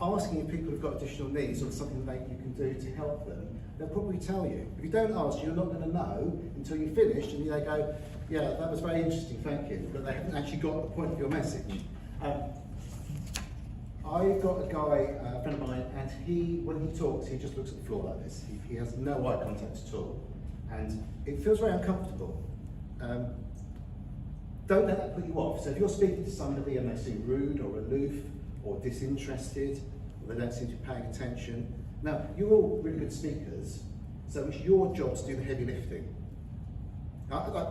asking if people have got additional needs or something that you can do to help them, they'll probably tell you. If you don't ask, you're not going to know until you've finished, and they go, yeah, that was very interesting, thank you, but they haven't actually got the point of your message. I've got a guy, a friend of mine, and when he talks, he just looks at the floor like this. He has no eye contact at all, and it feels very uncomfortable. Don't let that put you off. So if you're speaking to somebody and they seem rude or aloof or disinterested, or they don't seem to be paying attention, now, you're all really good speakers, so it's your job to do the heavy lifting.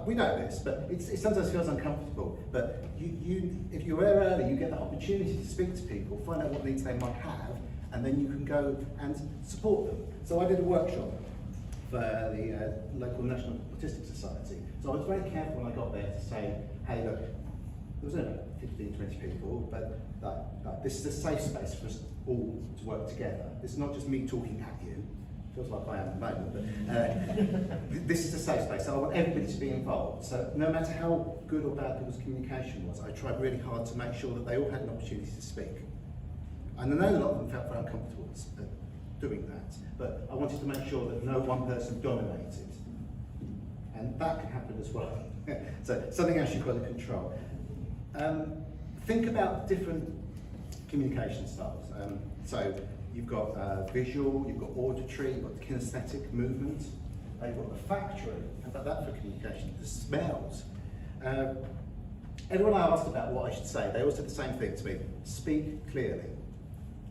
We know this, but it sometimes feels uncomfortable. But if you're there early, you get the opportunity to speak to people, find out what needs they might have, and then you can go and support them. So I did a workshop for the local National Autistic Society. So I was very careful when I got there to say, hey, look, there was only about 15, 20 people, but this is a safe space for us all to work together. It's not just me talking at you. Feels like I am at the moment, but this is a safe space, so I want everybody to be involved. So no matter how good or bad people's communication was, I tried really hard to make sure that they all had an opportunity to speak. And I know a lot of them felt very uncomfortable doing that, but I wanted to make sure that no one person dominated. And that can happen as well. So something else you've got to control. Think about different communication styles. So you've got visual, you've got auditory, you've got kinesthetic movement, you've got the factory. How about that for communication? The smells. Everyone I asked about what I should say, they all said the same thing to me: speak clearly.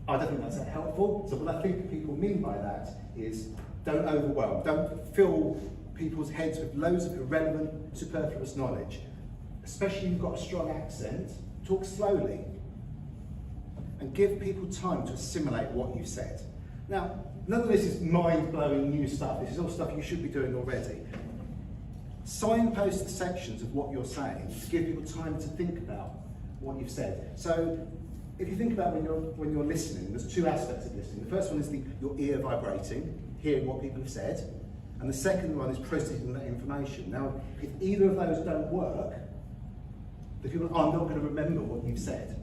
I don't think that's that helpful. So what I think people mean by that is don't overwhelm, don't fill people's heads with loads of irrelevant, superfluous knowledge. Especially if you've got a strong accent, talk slowly and give people time to assimilate what you've said. Now, none of this is mind-blowing new stuff. This is all stuff you should be doing already. Signpost the sections of what you're saying to give people time to think about what you've said. So, if you think about when you're listening, there's two aspects of listening. The first one is your ear vibrating, hearing what people have said, and the second one is processing that information. Now, if either of those don't work, the people are not going to remember what you've said.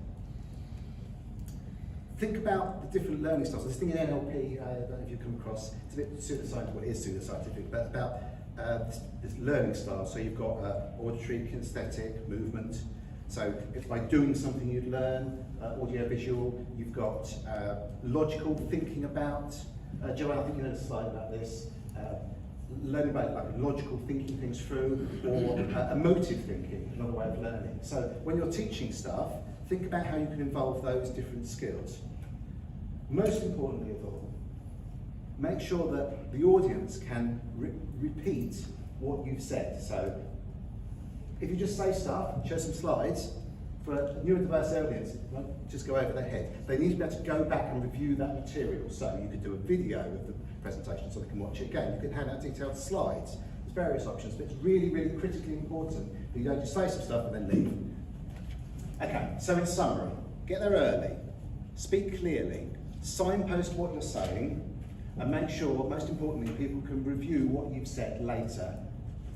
Think about the different learning styles. This thing in NLP, I don't know if you've come across, it's a bit pseudoscientific, well, it is pseudoscientific, but about this learning style. So you've got auditory, kinesthetic, movement. So if by doing something you'd learn, audio-visual, you've got logical, thinking about. Joanne, I think you had a slide about this. Learning about like logical thinking things through, or emotive thinking, another way of learning. So when you're teaching stuff, think about how you can involve those different skills. Most importantly of all, make sure that the audience can repeat what you've said. So if you just say stuff, show some slides, for a neurodiverse audience, it won't just go over their head. They need to be able to go back and review that material. So you could do a video of the presentation so they can watch it again. You can hand out detailed slides. There's various options, but it's really, really critically important that you don't just say some stuff and then leave. Okay, so in summary, get there early, speak clearly, signpost what you're saying, and make sure, most importantly, people can review what you've said later.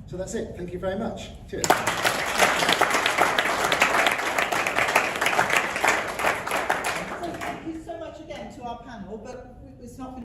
So that's it. Thank you very much. Cheers. Thank you so much again to our panel, but it's not